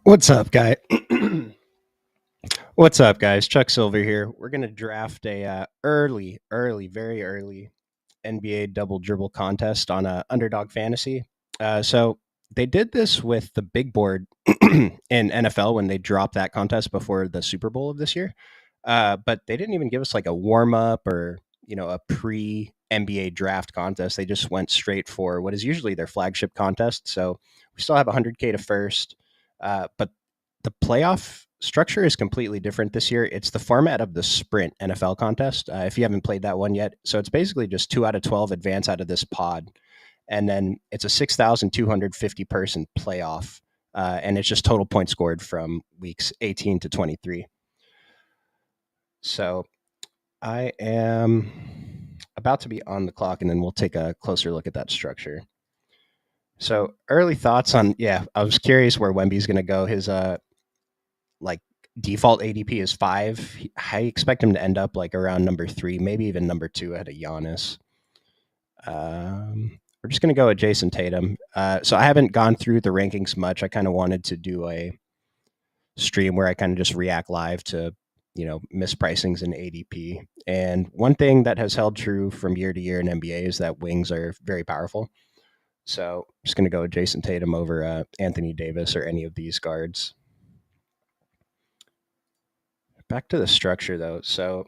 What's up, guy? What's up, guys? Chuck Silver here. We're gonna draft a very early NBA Double Dribble contest on Underdog Fantasy. So they did this with the big board in NFL when they dropped that contest before the Super Bowl of this year. But they didn't even give us like a warm up or a pre NBA draft contest. They just went straight for what is usually their flagship contest. So we still have 100K to first, but the playoff structure is completely different this year. It's the format of the Sprint NFL contest. If you haven't played that one yet, so it's basically just 2 out of 12 advance out of this pod, and then it's a 6,250 person playoff, and it's just total points scored from weeks 18 to 23. So I am about to be on the clock, and then we'll take a closer look at that structure. So early thoughts on I was curious where Wemby's going to go. His like default ADP is 5. I expect him to end up like around number 3, maybe even number 2 ahead of Giannis. We're just going to go with Jason Tatum. So I haven't gone through the rankings much. I kind of wanted to do a stream where I kind of just react live to mispricings in ADP. And one thing that has held true from year to year in NBA is that wings are very powerful. So I'm just going to go with Jason Tatum over Anthony Davis or any of these guards. Back to the structure, though. So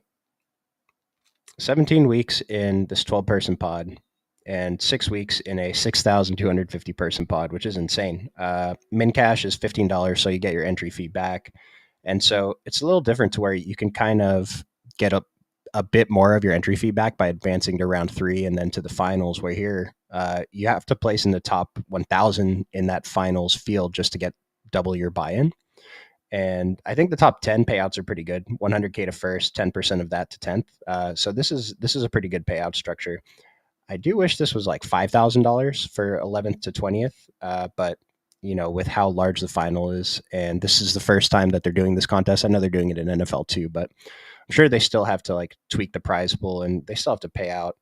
17 weeks in this 12-person pod and 6 weeks in a 6,250-person pod, which is insane. Min cash is $15, so you get your entry fee back. And so it's a little different to where you can kind of get a bit more of your entry fee back by advancing to round 3 and then to the finals, where here you have to place in the top 1,000 in that finals field just to get double your buy-in. And I think the top 10 payouts are pretty good. 100K to first, 10% of that to 10th. So this is a pretty good payout structure. I do wish this was like $5,000 for 11th to 20th, but with how large the final is, and this is the first time that they're doing this contest. I know they're doing it in NFL too, but I'm sure they still have to like tweak the prize pool, and they still have to pay out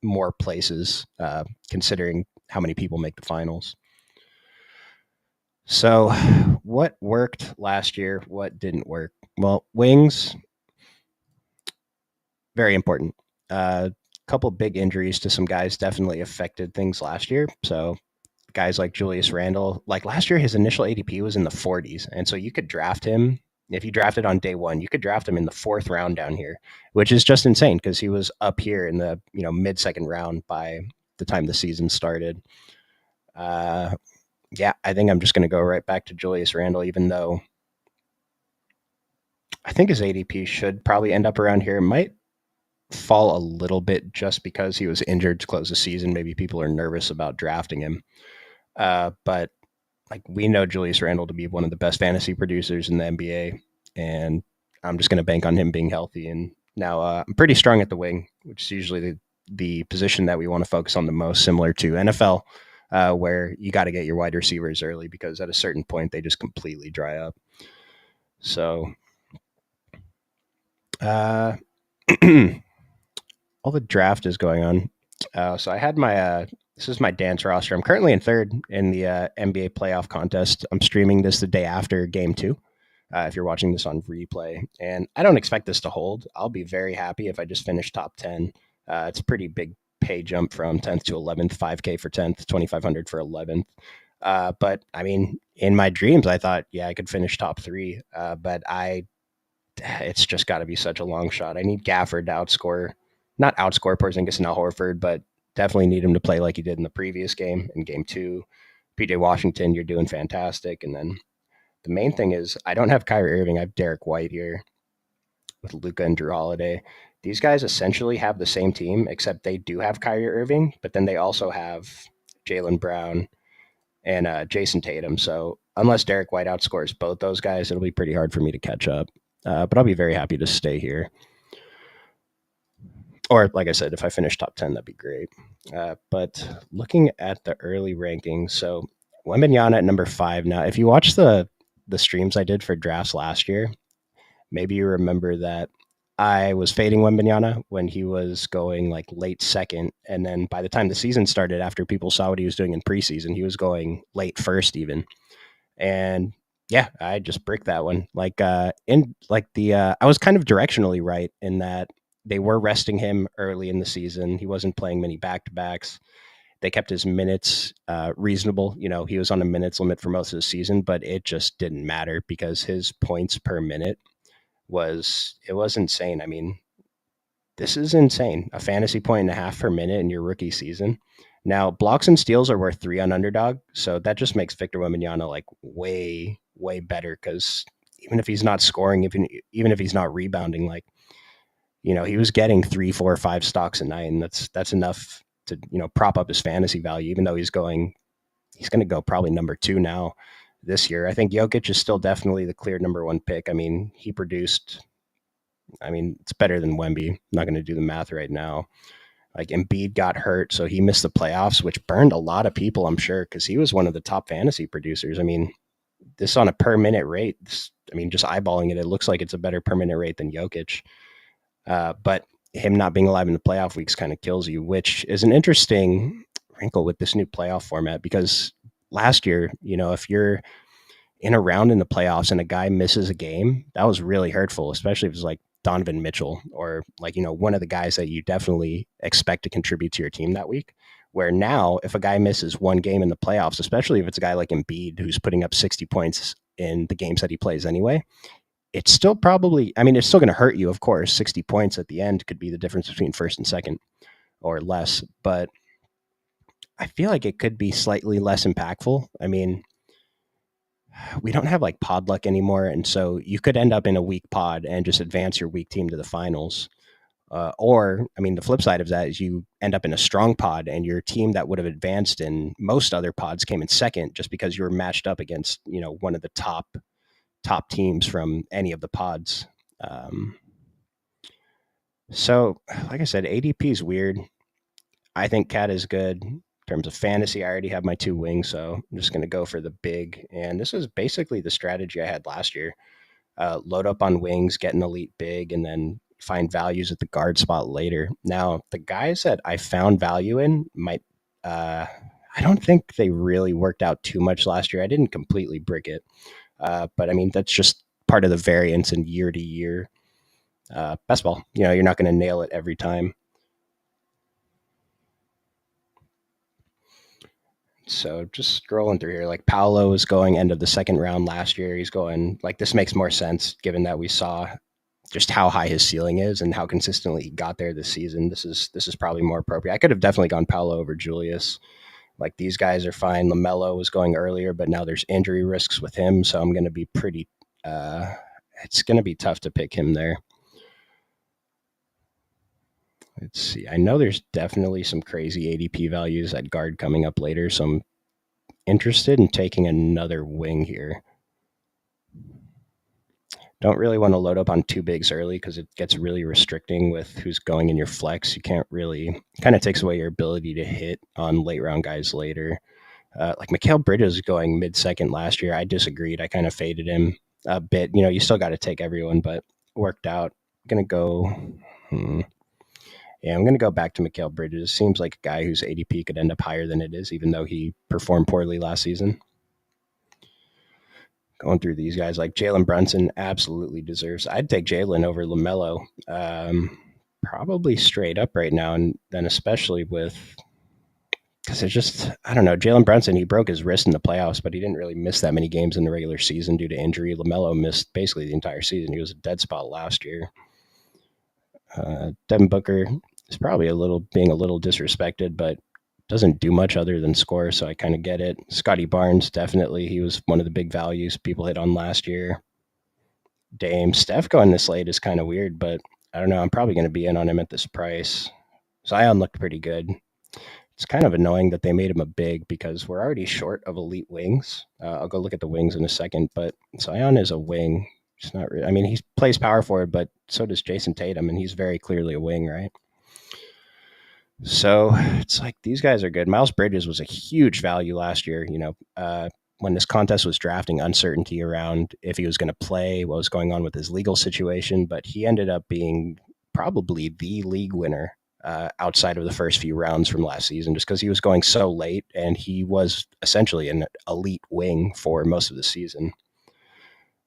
more places, considering how many people make the finals. So, what worked last year? What didn't work? Well, wings, very important. A couple big injuries to some guys definitely affected things last year. So, guys like Julius Randle, like last year, his initial ADP was in the 40s. And so you could draft him. If you drafted on day 1, you could draft him in the 4th round down here, which is just insane because he was up here in the mid-second round by the time the season started. I think I'm just going to go right back to Julius Randle, even though I think his ADP should probably end up around here. It might fall a little bit just because he was injured to close the season. Maybe people are nervous about drafting him. But like we know Julius Randle to be one of the best fantasy producers in the NBA, and I'm just going to bank on him being healthy. And now I'm pretty strong at the wing, which is usually the position that we want to focus on the most, similar to NFL. Where you got to get your wide receivers early because at a certain point they just completely dry up. So, all the draft is going on. So I had my this is my dance roster. I'm currently in 3rd in the NBA playoff contest. I'm streaming this the day after Game 2. If you're watching this on replay, and I don't expect this to hold. I'll be very happy if I just finish top 10. It's a pretty big pay jump from 10th to 11th, 5K for 10th, 2,500 for 11th. But I mean, in my dreams, I thought, I could finish top 3. But it's just got to be such a long shot. I need Gafford to not outscore Porzingis and Al Horford, but definitely need him to play like he did in the previous game, in Game 2. PJ Washington, you're doing fantastic. And then the main thing is I don't have Kyrie Irving. I have Derek White here with Luka and Drew Holiday. These guys essentially have the same team, except they do have Kyrie Irving, but then they also have Jaylen Brown and Jason Tatum. So unless Derek White outscores both those guys, it'll be pretty hard for me to catch up. But I'll be very happy to stay here. Or, like I said, if I finish top 10, that'd be great. But looking at the early rankings, so Wembanyama at number 5. Now, if you watch the streams I did for drafts last year, maybe you remember that I was fading Wembanyama when he was going like late 2nd. And then by the time the season started, after people saw what he was doing in preseason, he was going late 1st even. And Yeah, I just bricked that one. Like in like the I was kind of directionally right in that they were resting him early in the season. He wasn't playing many back-to-backs. They kept his minutes reasonable. You know, he was on a minutes limit for most of the season, but it just didn't matter because his points per minute was insane. I mean, this is insane. A fantasy point and a half per minute in your rookie season. Now, blocks and steals are worth 3 on Underdog, so that just makes Victor Wembanyama like way better because even if he's not scoring, even if he's not rebounding, like he was getting 3, 4, 5 stocks a night, and that's enough to prop up his fantasy value. Even though he's going to go probably number 2 now this year. I think Jokic is still definitely the clear number 1 pick. I mean, he produced. I mean, it's better than Wemby. I'm not going to do the math right now. Like Embiid got hurt, so he missed the playoffs, which burned a lot of people, I'm sure, because he was one of the top fantasy producers. I mean, this on a per minute rate. I mean, just eyeballing it, it looks like it's a better per minute rate than Jokic. But him not being alive in the playoff weeks kind of kills you, which is an interesting wrinkle with this new playoff format because last year, if you're in a round in the playoffs and a guy misses a game, that was really hurtful, especially if it was like Donovan Mitchell or like, one of the guys that you definitely expect to contribute to your team that week. Where now, if a guy misses one game in the playoffs, especially if it's a guy like Embiid who's putting up 60 points in the games that he plays anyway, it's still probably, I mean, it's still going to hurt you, of course. 60 points at the end could be the difference between first and second or less, but I feel like it could be slightly less impactful. I mean, we don't have like pod luck anymore, and so you could end up in a weak pod and just advance your weak team to the finals. Or, I mean, the flip side of that is you end up in a strong pod, and your team that would have advanced in most other pods came in second just because you were matched up against one of the top teams from any of the pods. Um, so, like I said, ADP is weird. I think Cat is good. In terms of fantasy, I already have my 2 wings, so I'm just going to go for the big. And this is basically the strategy I had last year. Load up on wings, get an elite big, and then find values at the guard spot later. Now, the guys that I found value in might, I don't think they really worked out too much last year. I didn't completely brick it, but I mean, that's just part of the variance in year to year basketball. You're not going to nail it every time. So just scrolling through here, like Paolo is going end of the second round last year. He's going like this makes more sense given that we saw just how high his ceiling is and how consistently he got there this season. This is probably more appropriate. I could have definitely gone Paolo over Julius. Like these guys are fine. LaMelo was going earlier, but now there's injury risks with him, so I'm going to be pretty. It's going to be tough to pick him there. Let's see. I know there's definitely some crazy ADP values at guard coming up later, so I'm interested in taking another wing here. Don't really want to load up on 2 bigs early because it gets really restricting with who's going in your flex. You can't really, kind of takes away your ability to hit on late round guys later. Like Mikal Bridges going mid second last year, I disagreed. I kind of faded him a bit. You still got to take everyone, but worked out. I'm going to go. Yeah, I'm going to go back to Mikal Bridges. Seems like a guy whose ADP could end up higher than it is, even though he performed poorly last season. Going through these guys like Jalen Brunson absolutely deserves. I'd take Jalen over LaMelo, probably straight up right now, and then especially with because it's just I don't know Jalen Brunson. He broke his wrist in the playoffs, but he didn't really miss that many games in the regular season due to injury. LaMelo missed basically the entire season. He was a dead spot last year. Devin Booker is probably being a little disrespected, but doesn't do much other than score, so I kind of get it. Scotty Barnes, definitely. He was one of the big values people hit on last year. Dame. Steph going this late is kind of weird, but I don't know. I'm probably going to be in on him at this price. Zion looked pretty good. It's kind of annoying that they made him a big because we're already short of elite wings. I'll go look at the wings in a second, but Zion is a wing. It's not really, I mean, he plays power forward, but so does Jason Tatum, and he's very clearly a wing, right? So it's like these guys are good. Miles Bridges was a huge value last year. When this contest was drafting, uncertainty around if he was going to play, what was going on with his legal situation, but he ended up being probably the league winner outside of the first few rounds from last season, just because he was going so late and he was essentially an elite wing for most of the season.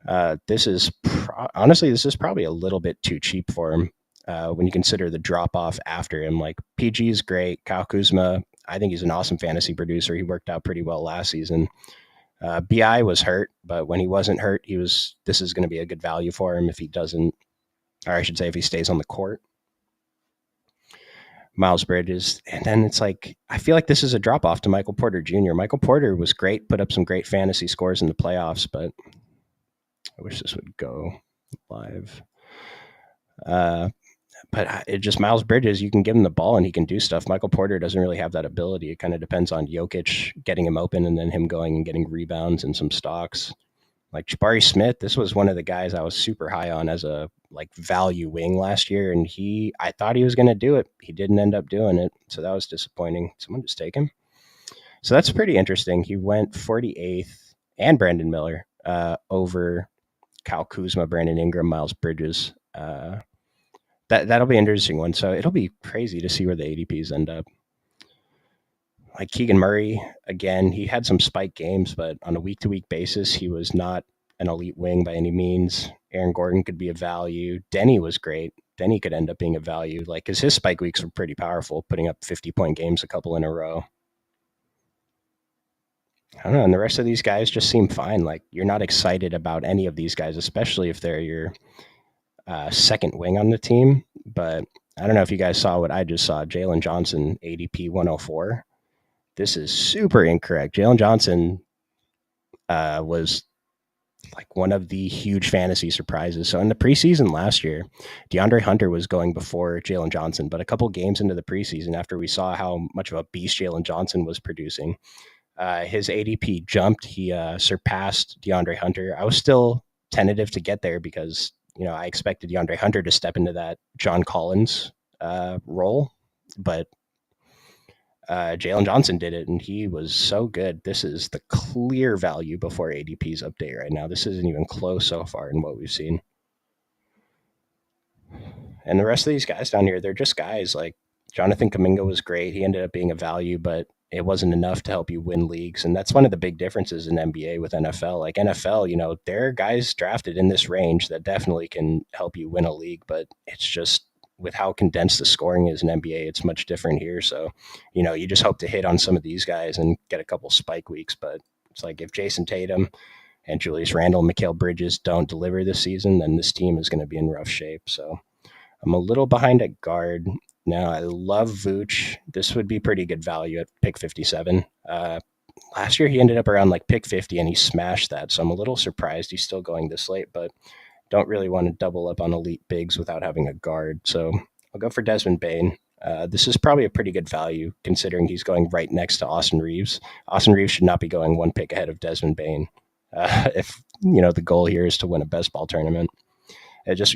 Honestly, this is probably a little bit too cheap for him when you consider the drop off after him. Like PG is great. Kyle Kuzma, I think he's an awesome fantasy producer. He worked out pretty well last season. Bi was hurt, but when he wasn't hurt, he was. This is going to be a good value for him if he doesn't, or I should say, if he stays on the court. Miles Bridges, and then it's like I feel like this is a drop off to Michael Porter Jr. Michael Porter was great, put up some great fantasy scores in the playoffs, but I wish this would go live. But it just Miles Bridges, you can give him the ball and he can do stuff. Michael Porter doesn't really have that ability. It kind of depends on Jokic getting him open and then him going and getting rebounds and some stocks. Like Jabari Smith, this was one of the guys I was super high on as a like value wing last year, and I thought he was going to do it. He didn't end up doing it, so that was disappointing. Someone just take him. So that's pretty interesting. He went 48th and Brandon Miller over Kyle Kuzma, Brandon Ingram, Miles Bridges. That'll be an interesting one. So it'll be crazy to see where the ADPs end up. Like Keegan Murray, again, he had some spike games, but on a week to week basis, he was not an elite wing by any means. Aaron Gordon could be a value. Denny was great. Denny could end up being a value, like because his spike weeks were pretty powerful, putting up 50-point games a couple in a row. I don't know. And the rest of these guys just seem fine. Like you're not excited about any of these guys, especially if they're your second wing on the team. But I don't know if you guys saw what I just saw. Jalen Johnson, ADP 104. This is super incorrect. Jalen Johnson was like one of the huge fantasy surprises. So in the preseason last year, DeAndre Hunter was going before Jalen Johnson, but a couple games into the preseason, after we saw how much of a beast Jalen Johnson was producing, his ADP jumped. He surpassed DeAndre Hunter. I was still tentative to get there because I expected DeAndre Hunter to step into that John Collins role, but Jalen Johnson did it, and he was so good. This is the clear value before ADP's update right now. This isn't even close so far in what we've seen. And the rest of these guys down here, they're just guys. Like Jonathan Kuminga was great. He ended up being a value, but it wasn't enough to help you win leagues. And that's one of the big differences in NBA with NFL. Like NFL, there are guys drafted in this range that definitely can help you win a league, but it's just with how condensed the scoring is in NBA, it's much different here. So, you just hope to hit on some of these guys and get a couple spike weeks. But it's like if Jason Tatum and Julius Randle and Mikal Bridges don't deliver this season, then this team is going to be in rough shape. So I'm a little behind at guard. Now, I love Vooch. This would be pretty good value at pick 57. Last year, he ended up around like pick 50, and he smashed that. So I'm a little surprised he's still going this late, but don't really want to double up on elite bigs without having a guard. So I'll go for Desmond Bane. This is probably a pretty good value considering he's going right next to Austin Reeves. Austin Reeves should not be going one pick ahead of Desmond Bane if the goal here is to win a best ball tournament.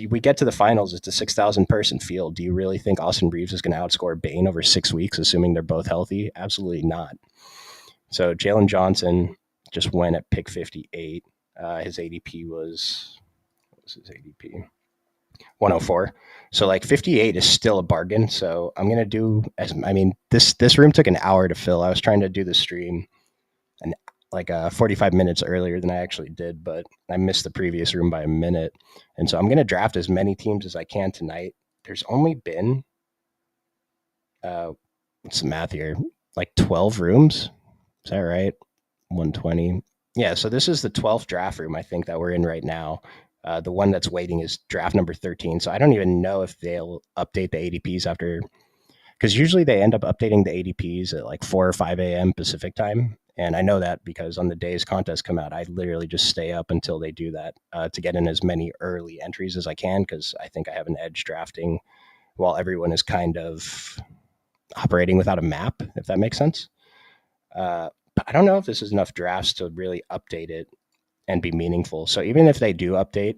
We get to the finals. It's a 6,000 person field. Do you really think Austin Reeves is going to outscore Bane over 6 weeks, assuming they're both healthy? Absolutely not. So Jalen Johnson just went at pick 58. His ADP was, what was his ADP? 104. So like 58 is still a bargain. So I'm going to do this room took an hour to fill. I was trying to do the stream and 45 minutes earlier than I actually did, but I missed the previous room by a minute. And so I'm going to draft as many teams as I can tonight. There's only been, what's the math here? Like 12 rooms. Is that right? 120. Yeah. So this is the 12th draft room, I think, that we're in right now. The one that's waiting is draft number 13. So I don't even know if they'll update the ADPs after, because usually they end up updating the ADPs at like 4 or 5 a.m. Pacific time. And I know that because on the days contests come out, I literally just stay up until they do that to get in as many early entries as I can, because I think I have an edge drafting while everyone is kind of operating without a map, if that makes sense. But I don't know if this is enough drafts to really update it and be meaningful. So even if they do update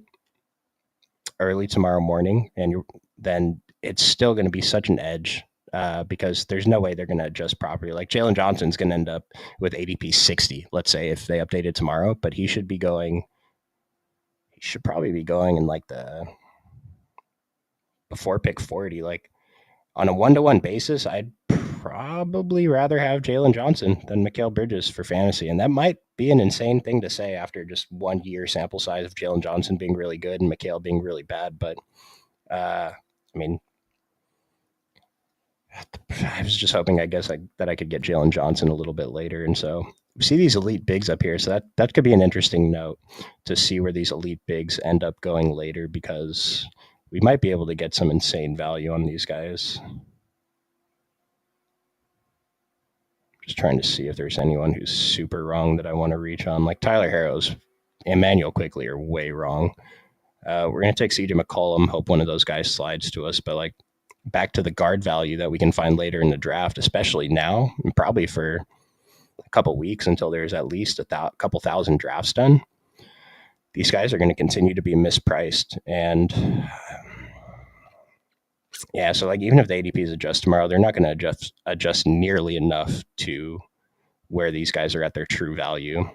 early tomorrow morning, then it's still going to be such an edge. Because there's no way they're going to adjust properly. Like Jalen Johnson's going to end up with ADP 60, let's say, if they update it tomorrow, but he should probably be going in like the before pick 40. Like on a 1-to-1 basis, I'd probably rather have Jalen Johnson than Mikal Bridges for fantasy. And that might be an insane thing to say after just 1 year sample size of Jalen Johnson being really good and Mikal being really bad. But I mean, I was just hoping, I guess, that I could get Jalen Johnson a little bit later. And so we see these elite bigs up here. So that could be an interesting note to see where these elite bigs end up going later, because we might be able to get some insane value on these guys. Just trying to see if there's anyone who's super wrong that I want to reach on. Like Tyler Harrow's, Emmanuel quickly are way wrong. We're going to take CJ McCollum, hope one of those guys slides to us. But like back to the guard value that we can find later in the draft, especially now, and probably for a couple weeks until there's at least a couple thousand drafts done. These guys are going to continue to be mispriced. And yeah, so like even if the ADPs adjust tomorrow, they're not going to adjust nearly enough to where these guys are at their true value.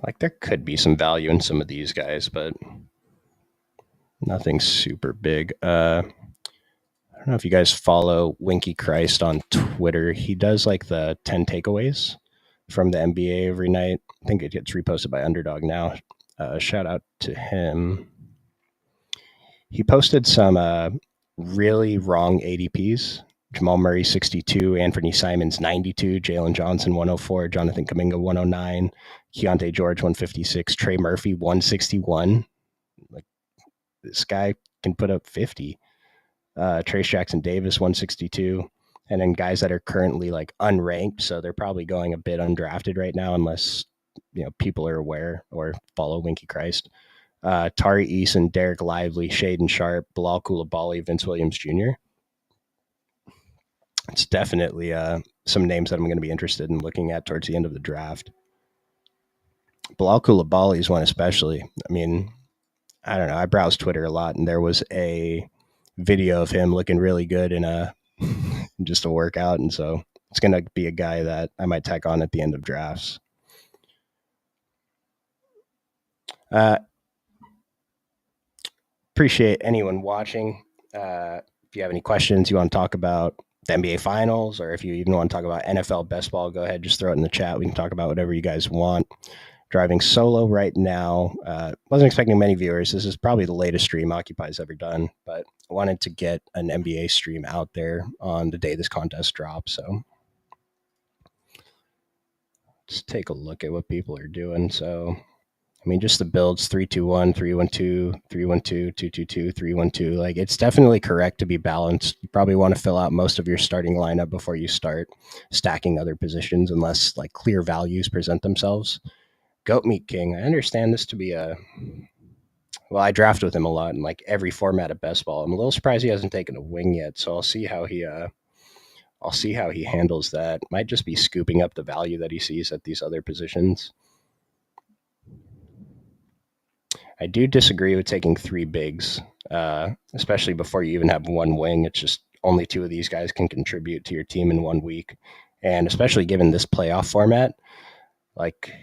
Like there could be some value in some of these guys, but nothing super big. I don't know if you guys follow Winky Christ on Twitter. He does like the 10 takeaways from the NBA every night. I think it gets reposted by Underdog now. Shout out to him. He posted some really wrong ADPs. Jamal Murray 62, Anthony Simons 92, Jalen Johnson 104, Jonathan Kuminga 109, Keontae George 156, Trey Murphy 161. Like this guy can put up 50. Trace Jackson Davis 162, and then guys that are currently like unranked, so they're probably going a bit undrafted right now, unless people are aware or follow Winky Christ. Tari Eason, Derek Lively, Shaden Sharp, Bilal Coulibaly, Vince Williams Jr. It's definitely some names that I'm going to be interested in looking at towards the end of the draft. Bilal Coulibaly is one especially. I mean, I don't know. I browse Twitter a lot, and there was a video of him looking really good in just a workout, and so it's going to be a guy that I might tack on at the end of drafts. Appreciate anyone watching. If you have any questions you want to talk about the NBA Finals, or if you even want to talk about NFL best ball, go ahead, just throw it in the chat. We can talk about whatever you guys want. Driving solo right now. Wasn't expecting many viewers. This is probably the latest stream Occupy's ever done, but I wanted to get an NBA stream out there on the day this contest drops. So let's take a look at what people are doing. So, I mean, just the builds 3-2-1, 3-1-2, 3-1-2, 2-2-2, 3-1-2. Like it's definitely correct to be balanced. You probably want to fill out most of your starting lineup before you start stacking other positions, unless like clear values present themselves. Goat Meat King. I understand this to be well, I draft with him a lot in like every format of best ball. I'm a little surprised he hasn't taken a wing yet, so I'll see how he handles that. Might just be scooping up the value that he sees at these other positions. I do disagree with taking 3 bigs, especially before you even have one wing. It's just only 2 of these guys can contribute to your team in 1 week, and especially given this playoff format, like.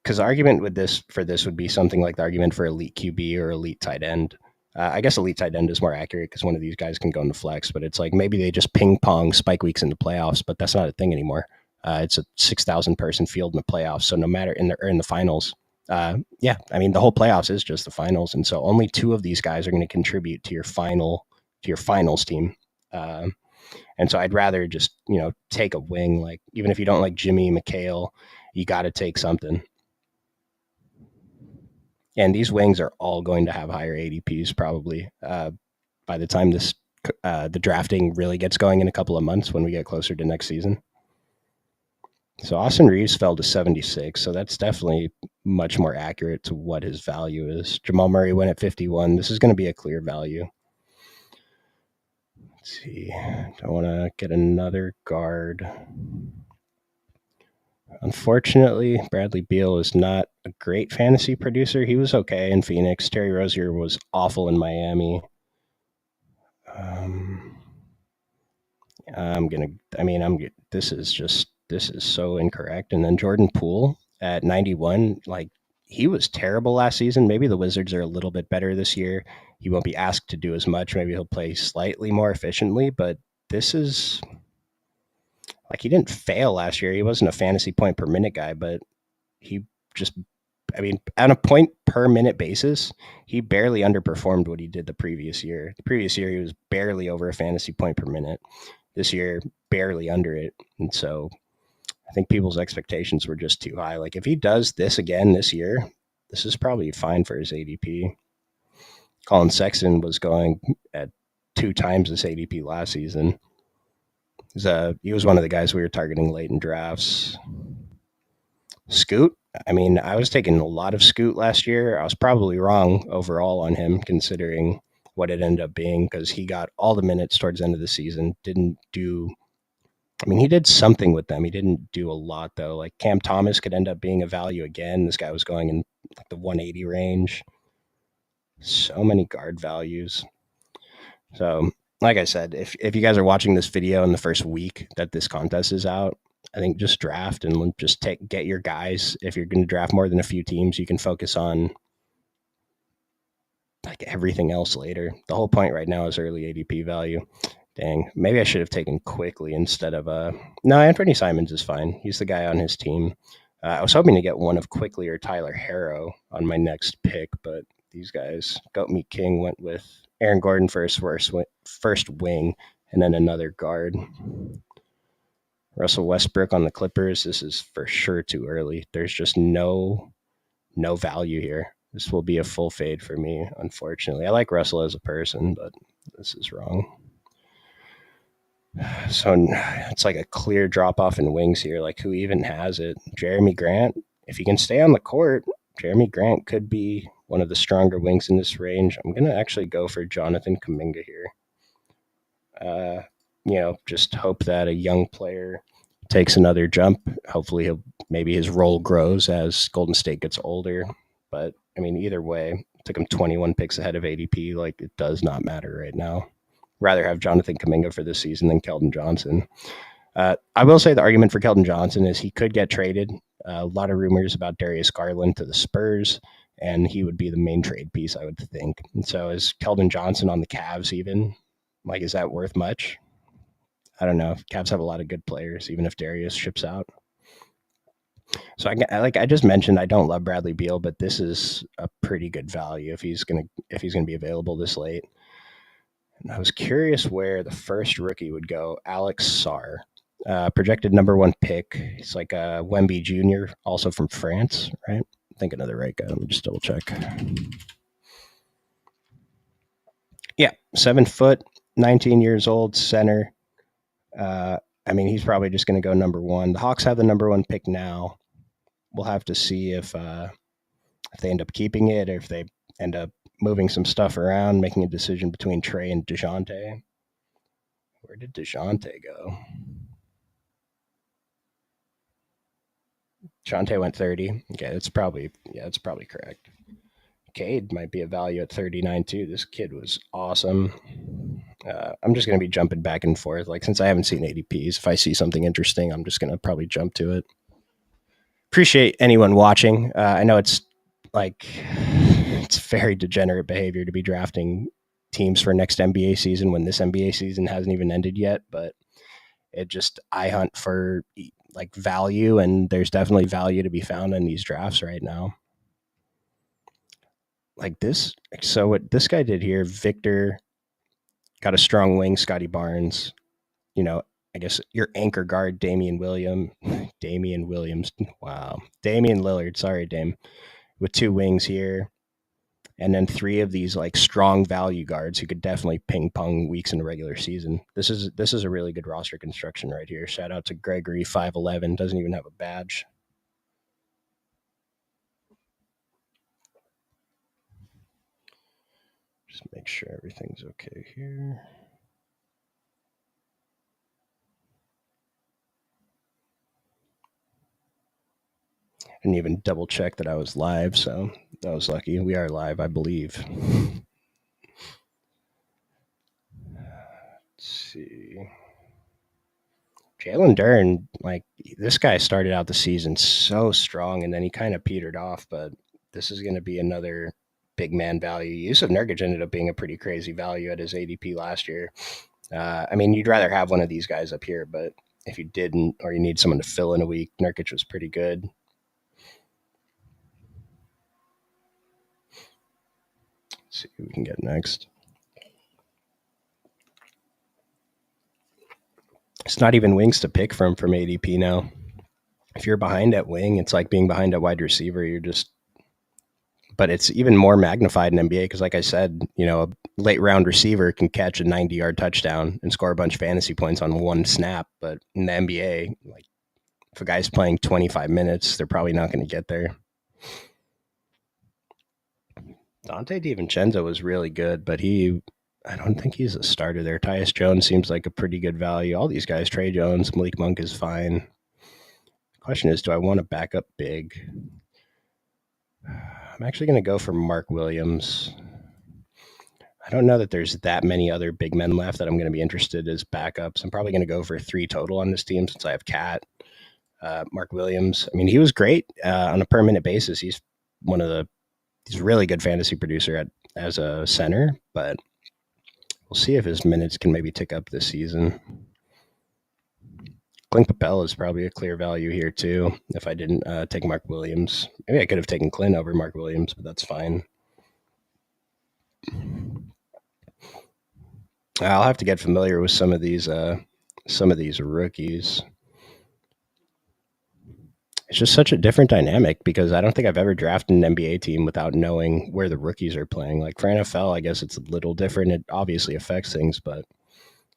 Because the argument with this would be something like the argument for elite QB or elite tight end. I guess elite tight end is more accurate because one of these guys can go into flex, but it's like maybe they just ping pong spike weeks in the playoffs, but that's not a thing anymore. It's a 6,000 person field in the playoffs, so no matter in the finals, yeah, I mean the whole playoffs is just the finals, and so only 2 of these guys are going to contribute to your finals team. And so I'd rather just take a wing. Like even if you don't like Jimmy McHale, you got to take something. And these wings are all going to have higher ADPs probably by the time the drafting really gets going in a couple of months when we get closer to next season. So Austin Reeves fell to 76, so that's definitely much more accurate to what his value is. Jamal Murray went at 51. This is going to be a clear value. Let's see. Don't want to get another guard. Unfortunately, Bradley Beal is not a great fantasy producer. He was okay in Phoenix. Terry Rozier was awful in Miami. This is so incorrect. And then Jordan Poole at 91, like he was terrible last season. Maybe the Wizards are a little bit better this year. He won't be asked to do as much. Maybe he'll play slightly more efficiently, but this is like he didn't fail last year. He wasn't a fantasy point per minute guy, but he just, I mean, on a point per minute basis, he barely underperformed what he did the previous year. The previous year, he was barely over a fantasy point per minute. This year, barely under it. And so I think people's expectations were just too high. Like if he does this again this year, this is probably fine for his ADP. Colin Sexton was going at 2 times this ADP last season. He was one of the guys we were targeting late in drafts. Scoot, I mean, I was taking a lot of Scoot last year. I was probably wrong overall on him, considering what it ended up being, because he got all the minutes towards the end of the season. Didn't do, I mean, he did something with them. He didn't do a lot, though. Like Cam Thomas could end up being a value again. This guy was going in like the 180 range. So many guard values. So, like I said, if you guys are watching this video in the first week that this contest is out, I think just draft and just get your guys. If you're going to draft more than a few teams, you can focus on like everything else later. The whole point right now is early ADP value. Dang, maybe I should have taken Quickly instead of No, Anthony Simons is fine. He's the guy on his team. I was hoping to get one of Quickly or Tyler Harrow on my next pick, but these guys, Goat Meat King went with Aaron Gordon for his first wing, and then another guard. Russell Westbrook on the Clippers. This is for sure too early. There's just no value here. This will be a full fade for me, unfortunately. I like Russell as a person, but this is wrong. So it's like a clear drop off in wings here. Like who even has it? Jeremy Grant. If he can stay on the court, Jeremy Grant could be one of the stronger wings in this range. I'm gonna actually go for Jonathan Kuminga here. Just hope that a young player takes another jump. Hopefully, maybe his role grows as Golden State gets older. But I mean, either way, took him 21 picks ahead of ADP. Like it does not matter right now. Rather have Jonathan Kuminga for this season than Keldon Johnson. I will say the argument for Keldon Johnson is he could get traded. A lot of rumors about Darius Garland to the Spurs, and he would be the main trade piece, I would think. And so is Keldon Johnson on the Cavs even? Like, is that worth much? I don't know. Cavs have a lot of good players, even if Darius ships out. So I just mentioned, I don't love Bradley Beal, but this is a pretty good value if he's gonna be available this late. And I was curious where the first rookie would go. Alex Sarr, projected number 1 pick. He's like a Wemby Jr., also from France, right? I think another right guy. Let me just double check. Yeah, 7 foot, 19 years old, center. I mean, he's probably just going to go number 1. The Hawks have the number 1 pick now. We'll have to see if they end up keeping it or if they end up moving some stuff around, making a decision between Trey and DeJounte. Where did DeJounte go? DeJounte went 30. Okay, that's probably correct. Cade might be a value at 39 too. This kid was awesome. I'm just going to be jumping back and forth. Like, since I haven't seen ADPs, if I see something interesting, I'm just going to probably jump to it. Appreciate anyone watching. I know it's very degenerate behavior to be drafting teams for next NBA season when this NBA season hasn't even ended yet, but I hunt for like value, and there's definitely value to be found in these drafts right now. Like this. So what this guy did here, Victor got a strong wing, Scotty Barnes, I guess your anchor guard, Damian Williams. Wow. Damian Lillard. Sorry, Dame. With 2 wings here. And then 3 of these like strong value guards who could definitely ping pong weeks in the regular season. This is a really good roster construction right here. Shout out to Gregory 5'11", doesn't even have a badge. Just make sure everything's okay here. And even double check that I was live, so that was lucky. We are live, I believe. Let's see. Jalen Duren, like this guy started out the season so strong, and then he kind of petered off. But This is going to be another big man value. Yusuf Nurkic ended up being a pretty crazy value at his ADP last year. I mean, you'd rather have one of these guys up here, but if you didn't, or you need someone to fill in a week, Nurkic was pretty good. Let's see who we can get next. It's not even wings to pick from ADP now. If you're behind at wing, it's like being behind at wide receiver. You're just, but it's even more magnified in NBA because, like I said, a late round receiver can catch a 90-yard touchdown and score a bunch of fantasy points on one snap. But in the NBA, like if a guy's playing 25 minutes, they're probably not going to get there. Dante DiVincenzo was really good, but I don't think he's a starter there. Tyus Jones seems like a pretty good value. All these guys, Trey Jones, Malik Monk is fine. Question is, do I want to back up big? I'm actually going to go for Mark Williams. I don't know that there's that many other big men left that I'm going to be interested as backups. I'm probably going to go for 3 total on this team since I have Cat. Mark Williams, I mean, he was great on a per minute basis. He's he's a really good fantasy producer as a center, but we'll see if his minutes can maybe tick up this season. Clint Capella is probably a clear value here too. If I didn't take Mark Williams, maybe I could have taken Clint over Mark Williams, but that's fine. I'll have to get familiar with some of these rookies. It's just such a different dynamic because I don't think I've ever drafted an NBA team without knowing where the rookies are playing. Like for NFL, I guess it's a little different. It obviously affects things, but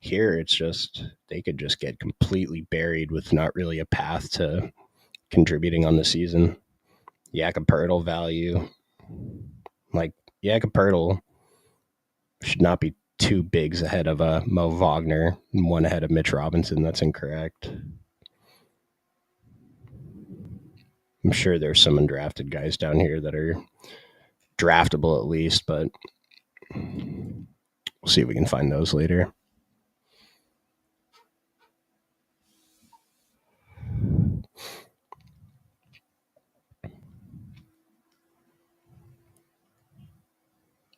here it's just they could just get completely buried with not really a path to contributing on the season. Jakob Poeltl value. Like Jakob Poeltl should not be 2 bigs ahead of Mo Wagner and 1 ahead of Mitch Robinson. That's incorrect. I'm sure there's some undrafted guys down here that are draftable at least, but we'll see if we can find those later.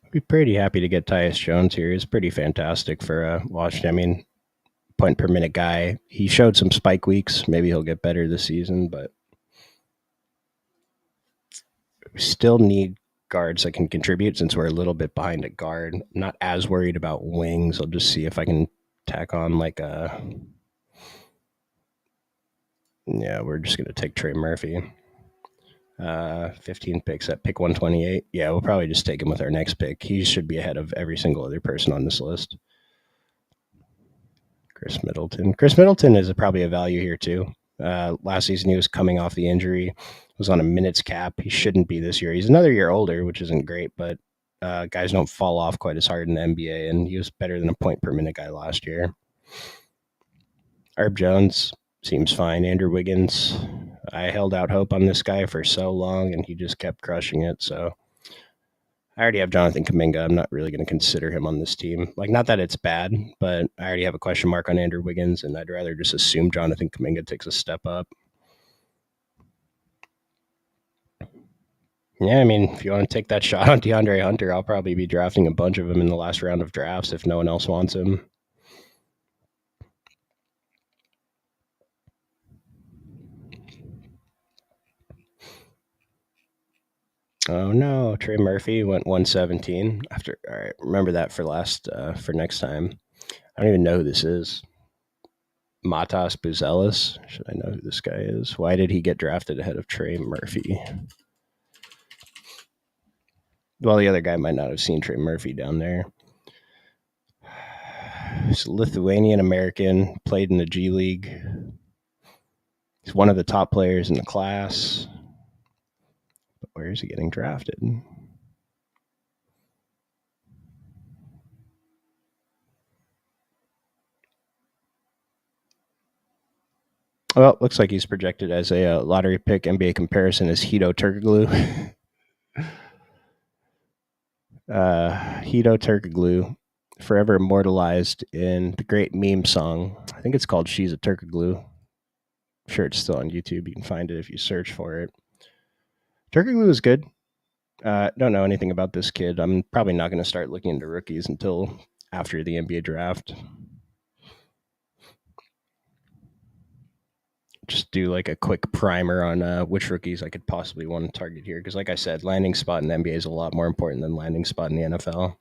I'd be pretty happy to get Tyus Jones here. He's pretty fantastic for Washington. I mean, point per minute guy. He showed some spike weeks. Maybe he'll get better this season, but we still need guards that can contribute since we're a little bit behind at guard. I'm not as worried about wings. I'll just see if I can tack on like a. Yeah, we're just going to take Trey Murphy. 15 picks at pick 128. Yeah, we'll probably just take him with our next pick. He should be ahead of every single other person on this list. Chris Middleton is probably a value here too. Last season he was coming off the injury, was on a minutes cap. He shouldn't be this year. He's another year older, which isn't great, but guys don't fall off quite as hard in the NBA, and he was better than a point per minute guy last year. Herb Jones seems fine. Andrew Wiggins, I held out hope on this guy for so long, and he just kept crushing it. So I already have Jonathan Kuminga. I'm not really going to consider him on this team. Like, not that it's bad, but I already have a question mark on Andrew Wiggins, and I'd rather just assume Jonathan Kuminga takes a step up. Yeah, I mean, if you want to take that shot on DeAndre Hunter, I'll probably be drafting a bunch of them in the last round of drafts if no one else wants him. Oh no, Trey Murphy went 117 after. All right, remember that for next time. I don't even know who this is. Matas Buzelis. Should I know who this guy is? Why did he get drafted ahead of Trey Murphy? Well, the other guy might not have seen Trey Murphy down there. He's a Lithuanian American, played in the G League. He's one of the top players in the class. But where is he getting drafted? Well, looks like he's projected as a lottery pick. NBA comparison is Hito Turkoglu. Hito Turkoglu, forever immortalized in the great meme song. I think it's called She's a Turkoglu. I'm sure it's still on YouTube. You can find it if you search for it. Turkoglu is good. Don't know anything about this kid. I'm probably not going to start looking into rookies until after the NBA draft. Just do like a quick primer on which rookies I could possibly want to target here. Because, like I said, landing spot in the NBA is a lot more important than landing spot in the NFL.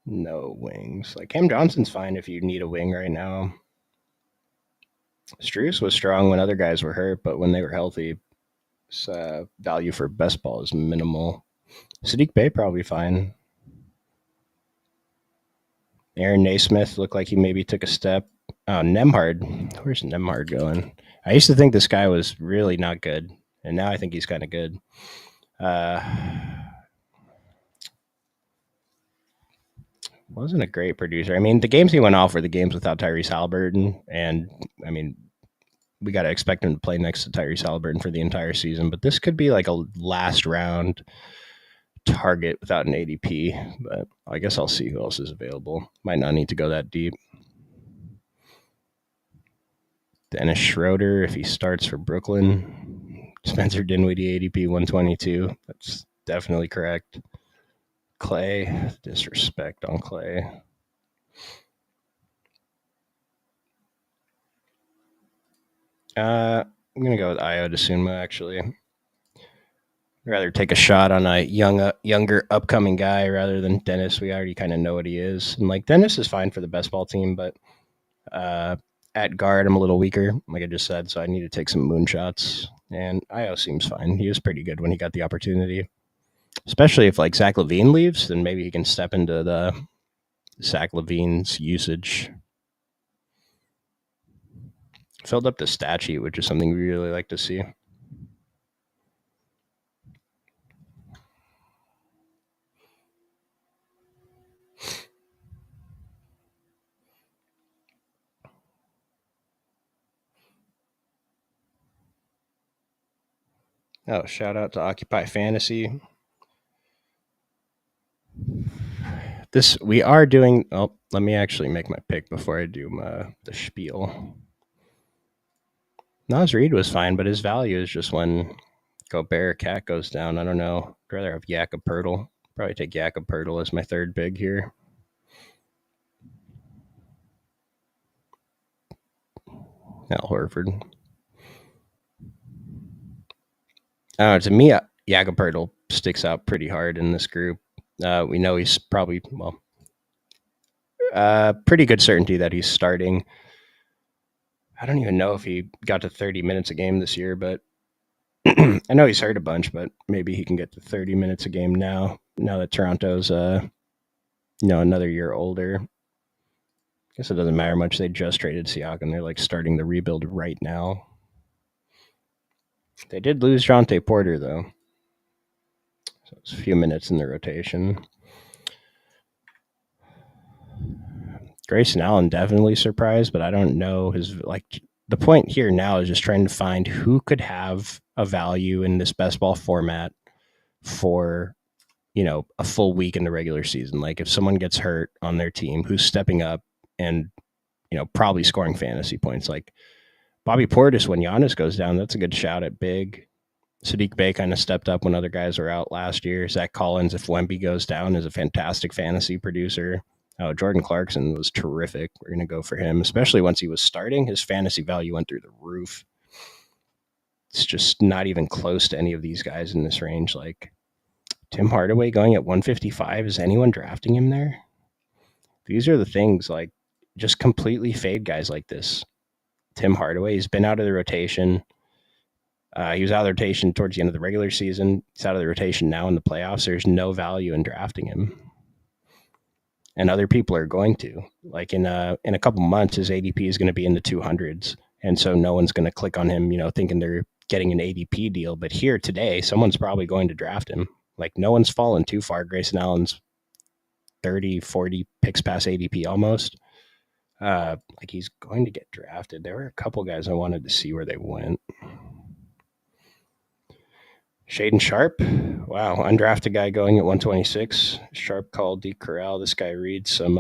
No wings. Like Cam Johnson's fine if you need a wing right now. Struess was strong when other guys were hurt, but when they were healthy, his value for best ball is minimal. Sadiq Bey probably fine. Aaron Naismith looked like he maybe took a step. Oh, Nemhard. Where's Nemhard going? I used to think this guy was really not good, and now I think he's kind of good. Wasn't a great producer. I mean, the games he went off were the games without Tyrese Halliburton, and I mean, we got to expect him to play next to Tyrese Halliburton for the entire season. But this could be like a last round target without an ADP. But I guess I'll see who else is available. Might not need to go that deep. Dennis Schroeder, if he starts for Brooklyn. Spencer Dinwiddie, ADP 122. That's definitely correct. Clay, disrespect on Clay. I'm going to go with Io DeSunma, actually. I'd rather take a shot on a younger, upcoming guy rather than Dennis. We already kind of know what he is. And, like, Dennis is fine for the best ball team, but at guard, I'm a little weaker, like I just said, so I need to take some moonshots. And Io seems fine. He was pretty good when he got the opportunity. Especially if, like, Zach LaVine leaves, then maybe he can step into the Zach LaVine's usage. Filled up the stat sheet, which is something we really like to see. Oh, shout out to Occupy Fantasy. This we are doing. Oh, let me actually make my pick before I do the spiel. Nas Reed was fine, but his value is just when Gobert Cat goes down. I don't know. I'd rather have Jakob Pertl. Probably take Jakob Pertl as my third big here. Al Horford. To me, Jakob Pertl sticks out pretty hard in this group. We know he's probably, pretty good certainty that he's starting. I don't even know if he got to 30 minutes a game this year, but I know he's hurt a bunch, but maybe he can get to 30 minutes a game now that Toronto's, another year older. I guess it doesn't matter much. They just traded Siakam. They're like starting the rebuild right now. They did lose Jonte Porter, though. So it's a few minutes in the rotation. Grayson Allen definitely surprised, but I don't know his, like, the point here now is just trying to find who could have a value in this best ball format for, a full week in the regular season. Like, if someone gets hurt on their team, who's stepping up and, probably scoring fantasy points. Like Bobby Portis, when Giannis goes down, that's a good shout at big. Sadiq Bey kind of stepped up when other guys were out last year. Zach Collins, if Wemby goes down, is a fantastic fantasy producer. Oh, Jordan Clarkson was terrific. We're going to go for him, especially once he was starting. His fantasy value went through the roof. It's just not even close to any of these guys in this range. Like Tim Hardaway going at 155. Is anyone drafting him there? These are the things, like, just completely fade guys like this. Tim Hardaway, he's been out of the rotation. He was out of the rotation towards the end of the regular season. He's out of the rotation now in the playoffs. There's no value in drafting him. And other people are going to. Like in a couple months, his ADP is going to be in the 200s. And so no one's going to click on him, thinking they're getting an ADP deal. But here today, someone's probably going to draft him. Like, no one's fallen too far. Grayson Allen's 30, 40 picks past ADP almost. Like he's going to get drafted. There were a couple guys I wanted to see where they went. Shaden Sharp, wow, undrafted guy going at 126. Sharp called D Corral. This guy reads some,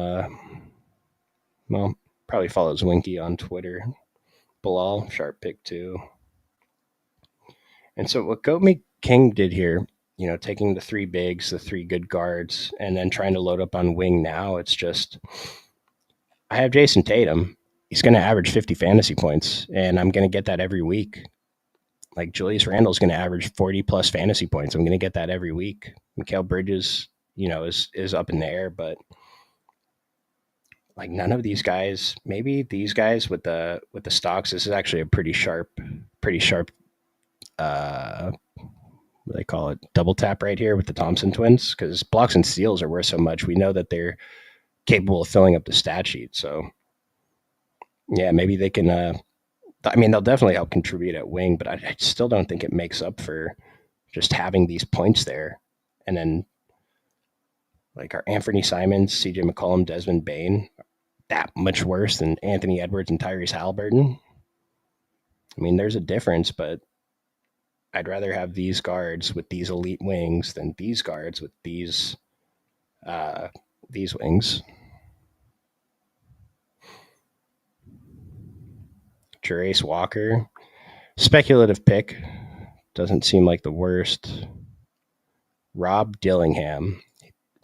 well, probably follows Winky on Twitter. Bilal, Sharp pick too. And so what Goat Me King did here, taking the three bigs, the three good guards, and then trying to load up on wing now, it's just, I have Jason Tatum. He's going to average 50 fantasy points, and I'm going to get that every week. Like Julius Randle's going to average 40 plus fantasy points. I'm going to get that every week. Mikal Bridges, is up in the air, but like none of these guys, maybe these guys with the stocks, this is actually a pretty sharp, what do they call it, double tap right here with the Thompson twins, because blocks and steals are worth so much. We know that they're capable of filling up the stat sheet. So yeah, maybe they can, they'll definitely help contribute at wing, but I still don't think it makes up for just having these points there. And then like our Anthony Simons, CJ McCollum, Desmond Bain, that much worse than Anthony Edwards and Tyrese Halliburton. I mean, there's a difference, but I'd rather have these guards with these elite wings than these guards with these wings. Jerace Walker, speculative pick, doesn't seem like the worst. Rob Dillingham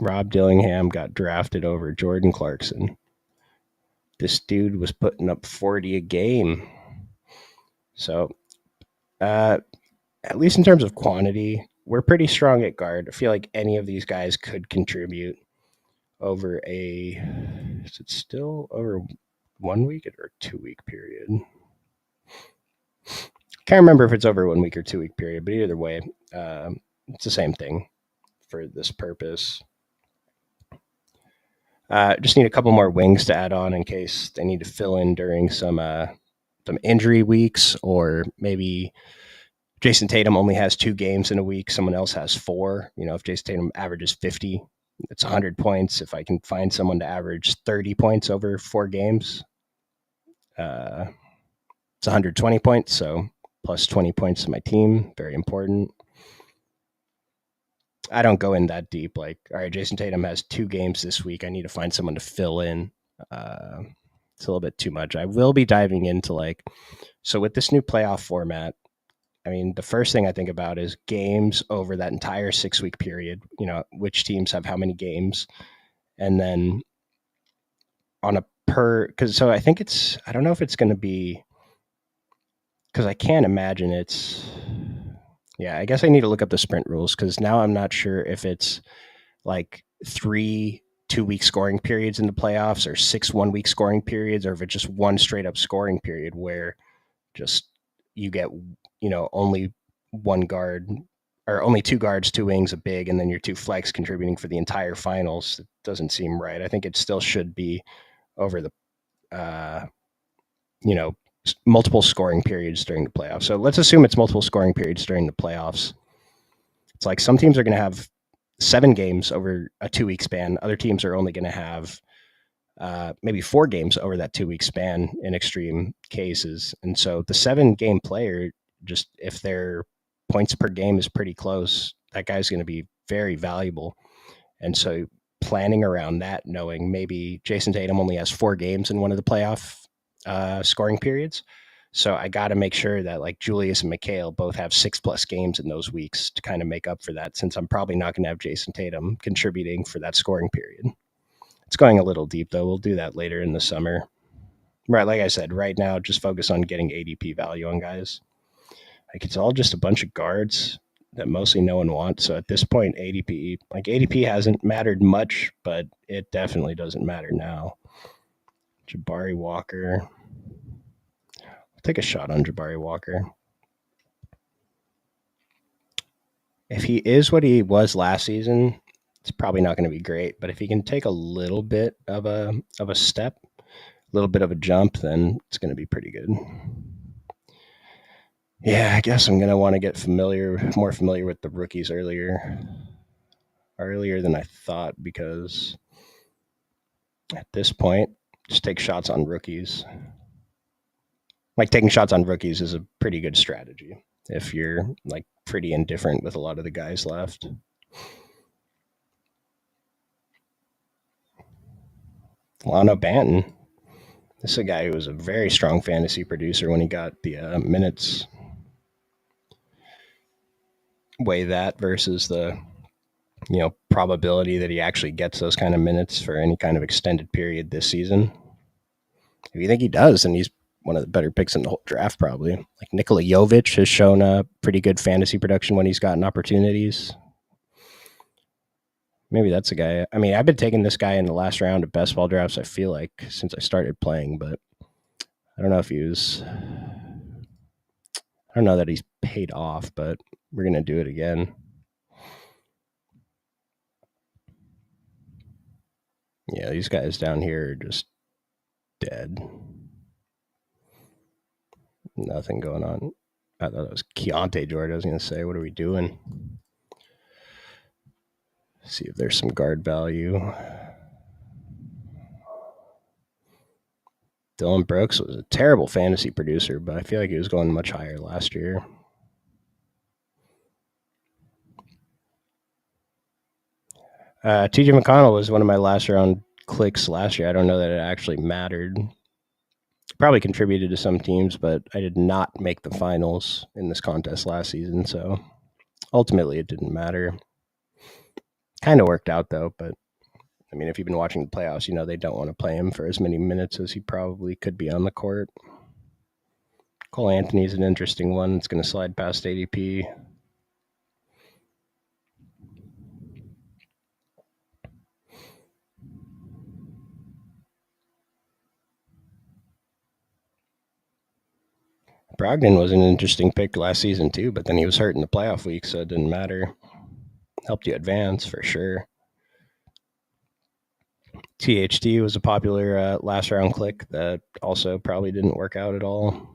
got drafted over Jordan Clarkson. This dude was putting up 40 a game. So, at least in terms of quantity, we're pretty strong at guard. I feel like any of these guys could contribute over is it still over 1 week or 2 week period? Can't remember if it's over 1 week or 2 week period, but either way, it's the same thing for this purpose. Just need a couple more wings to add on in case they need to fill in during some injury weeks, or maybe Jason Tatum only has 2 games in a week, someone else has 4. If Jason Tatum averages 50, it's 100 points. If I can find someone to average 30 points over 4 games, it's 120 points. So plus 20 points to my team, very important. I don't go in that deep. Like, all right, Jason Tatum has 2 games this week. I need to find someone to fill in. It's a little bit too much. I will be diving into so with this new playoff format, I mean, the first thing I think about is games over that entire 6-week period, which teams have how many games. And then on a so I think I don't know if it's going to be, because I can't imagine I guess I need to look up the sprint rules, because now I'm not sure if it's like 3 2-week scoring periods in the playoffs or 6 1-week scoring periods, or if it's just one straight up scoring period where just you get, only one guard or only 2 guards, 2 wings, a big, and then your 2 flex contributing for the entire finals. It doesn't seem right. I think it still should be over the, multiple scoring periods during the playoffs. So let's assume it's multiple scoring periods during the playoffs. It's like some teams are going to have 7 games over a 2-week span. Other teams are only going to have maybe 4 games over that 2-week span in extreme cases. And so the 7-game player, just if their points per game is pretty close, that guy's going to be very valuable. And so planning around that, knowing maybe Jason Tatum only has 4 games in one of the playoff scoring periods. So I got to make sure that like Julius and Mikal both have 6+ games in those weeks to kind of make up for that, since I'm probably not going to have Jason Tatum contributing for that scoring period. It's going a little deep, though. We'll do that later in the summer. Right, like I said, right now, just focus on getting ADP value on guys. Like, it's all just a bunch of guards that mostly no one wants. So at this point, ADP hasn't mattered much, but it definitely doesn't matter now. Jabari Walker. I'll take a shot on Jabari Walker. If he is what he was last season, it's probably not going to be great. But if he can take a little bit of a step, a little bit of a jump, then it's going to be pretty good. Yeah, I guess I'm going to want to get more familiar with the rookies earlier than I thought, because At this point, just take shots on rookies. Like taking shots on rookies is a pretty good strategy if you're like pretty indifferent with a lot of the guys left. Lano Banton. This is a guy who was a very strong fantasy producer when he got the minutes. Weigh that versus the probability that he actually gets those kind of minutes for any kind of extended period this season. If you think he does, then he's one of the better picks in the whole draft, probably. Like Nikola Jovic has shown a pretty good fantasy production when he's gotten opportunities. Maybe that's a guy. I mean, I've been taking this guy in the last round of best ball drafts, I feel like, since I started playing, but I don't know if he was. I don't know that he's paid off, but we're going to do it again. Yeah, these guys down here are just dead. Nothing going on. I thought it was Keontae George. I was going to say, what are we doing? See if there's some guard value. Dylan Brooks was a terrible fantasy producer, but I feel like he was going much higher last year. TJ McConnell was one of my last round clicks last year. I don't know that it actually mattered. Probably contributed to some teams, but I did not make the finals in this contest last season, so ultimately it didn't matter. Kind of worked out though, but I mean, if you've been watching the playoffs, you know they don't want to play him for as many minutes as he probably could be on the court. Cole Anthony's an interesting one. It's going to slide past ADP. Brogdon was an interesting pick last season too, but then he was hurt in the playoff week, so it didn't matter. Helped you advance for sure. THT was a popular last round click that also probably didn't work out at all.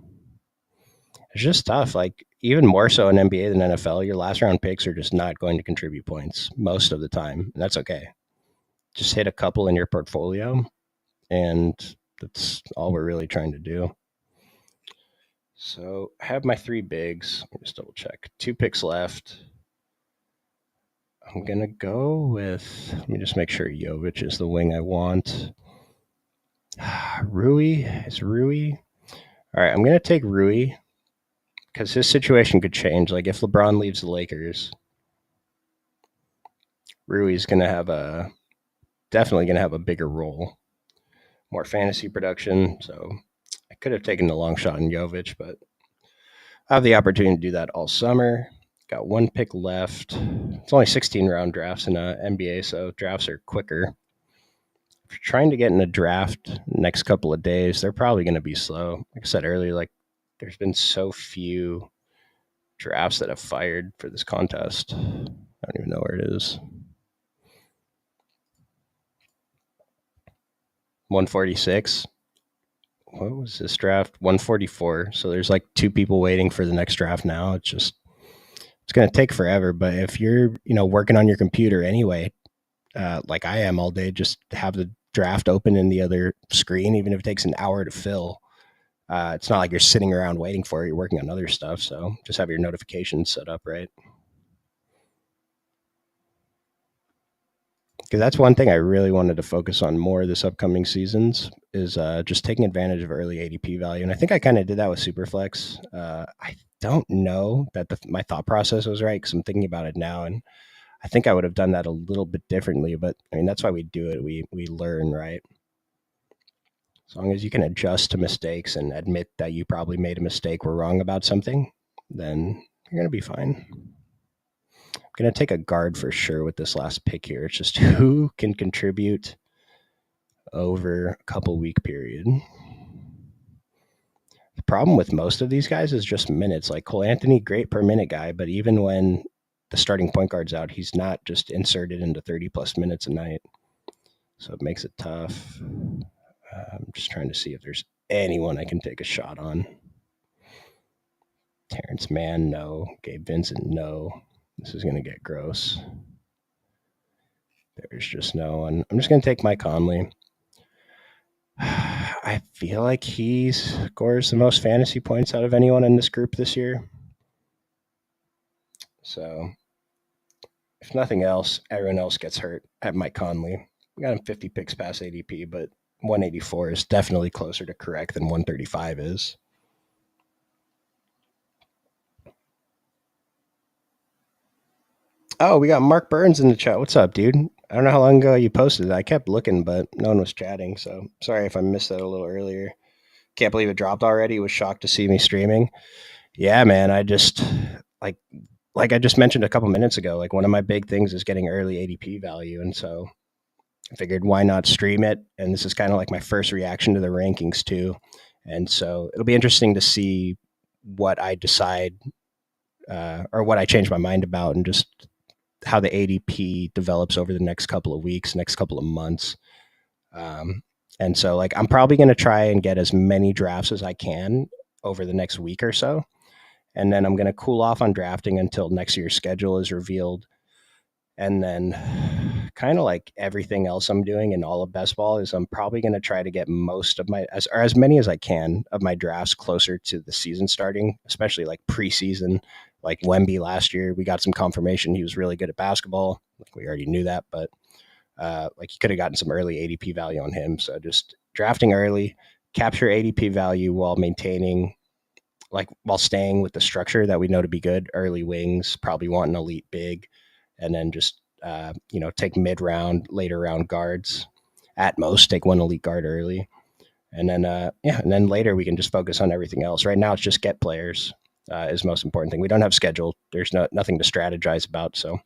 It's just tough. Like even more so in NBA than NFL, your last round picks are just not going to contribute points most of the time. And that's okay. Just hit a couple in your portfolio, and that's all we're really trying to do. So I have my three bigs. Let me just double check. 2 picks left. I'm gonna go with. Let me just make sure Jovic is the wing I want. Rui is Rui. All right, I'm gonna take Rui because his situation could change. Like if LeBron leaves the Lakers, Rui's definitely gonna have a bigger role, more fantasy production. So I could have taken the long shot in Jovic, but I have the opportunity to do that all summer. Got 1 pick left. It's only 16 round drafts in NBA, so drafts are quicker. If you're trying to get in a draft next couple of days, they're probably going to be slow. Like I said earlier, like there's been so few drafts that have fired for this contest. I don't even know where it is. 146. What was this draft? 144. So there's like 2 people waiting for the next draft now. It's going to take forever. But if you're, working on your computer anyway, like I am all day, just have the draft open in the other screen, even if it takes an hour to fill. It's not like you're sitting around waiting for it. You're working on other stuff. So just have your notifications set up, right? Because that's one thing I really wanted to focus on more this upcoming seasons is just taking advantage of early ADP value. And I think I kind of did that with Superflex. I don't know that my thought process was right because I'm thinking about it now. And I think I would have done that a little bit differently. But I mean, that's why we do it. We learn, right? As long as you can adjust to mistakes and admit that you probably made a mistake, were wrong about something, then you're going to be fine. I'm going to take a guard for sure with this last pick here. It's just who can contribute over a couple week period. The problem with most of these guys is just minutes. Like Cole Anthony, great per minute guy, but even when the starting point guard's out, he's not just inserted into 30 plus minutes a night. So it makes it tough. I'm just trying to see if there's anyone I can take a shot on. Terrence Mann, no. Gabe Vincent, no. This is going to get gross. There's just no one. I'm just going to take Mike Conley. I feel like he scores the most fantasy points out of anyone in this group this year. So, if nothing else, everyone else gets hurt at Mike Conley. We got him 50 picks past ADP, but 184 is definitely closer to correct than 135 is. Oh, we got Mark Burns in the chat. What's up, dude? I don't know how long ago you posted it. I kept looking, but no one was chatting. So sorry if I missed that a little earlier. Can't believe it dropped already. Was shocked to see me streaming. Yeah, man. I just like I just mentioned a couple minutes ago. Like one of my big things is getting early ADP value, and so I figured why not stream it. And this is kind of like my first reaction to the rankings too. And so it'll be interesting to see what I decide or what I change my mind about, and just how the ADP develops over the next couple of weeks, next couple of months. Um, and so, like, I'm probably going to try and get as many drafts as I can over the next week or so. And then I'm going to cool off on drafting until next year's schedule is revealed. And then, kind of like everything else I'm doing in all of best ball, is I'm probably going to try to get most of my, as many as I can of my drafts closer to the season starting, especially like preseason. Like Wemby last year, we got some confirmation he was really good at basketball. Like we already knew that, but like you could have gotten some early ADP value on him. So just drafting early, capture ADP value while maintaining, like while staying with the structure that we know to be good. Early wings, probably want an elite big, and then just take mid round, later round guards. At most, take one elite guard early, and then and then later we can just focus on everything else. Right now, it's just get players is the most important thing. We don't have schedule. There's nothing to strategize about. So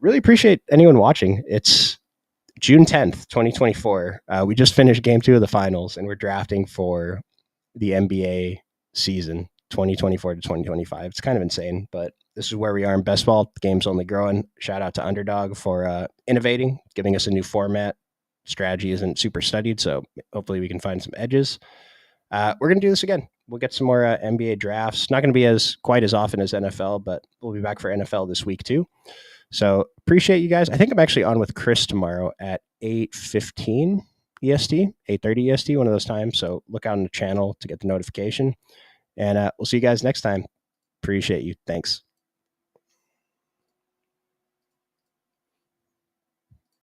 really appreciate anyone watching. It's June 10th, 2024. We just finished game 2 of the finals, and we're drafting for the NBA season 2024 to 2025. It's kind of insane, but this is where we are in best ball. The game's only growing. Shout out to Underdog for innovating, giving us a new format. Strategy isn't super studied, so hopefully we can find some edges. We're going to do this again. We'll get some more NBA drafts. Not going to be as quite as often as NFL, but we'll be back for NFL this week too. So appreciate you guys. I think I'm actually on with Chris tomorrow at 8:15 EST, 8:30 EST, one of those times. So look out on the channel to get the notification. And we'll see you guys next time. Appreciate you. Thanks.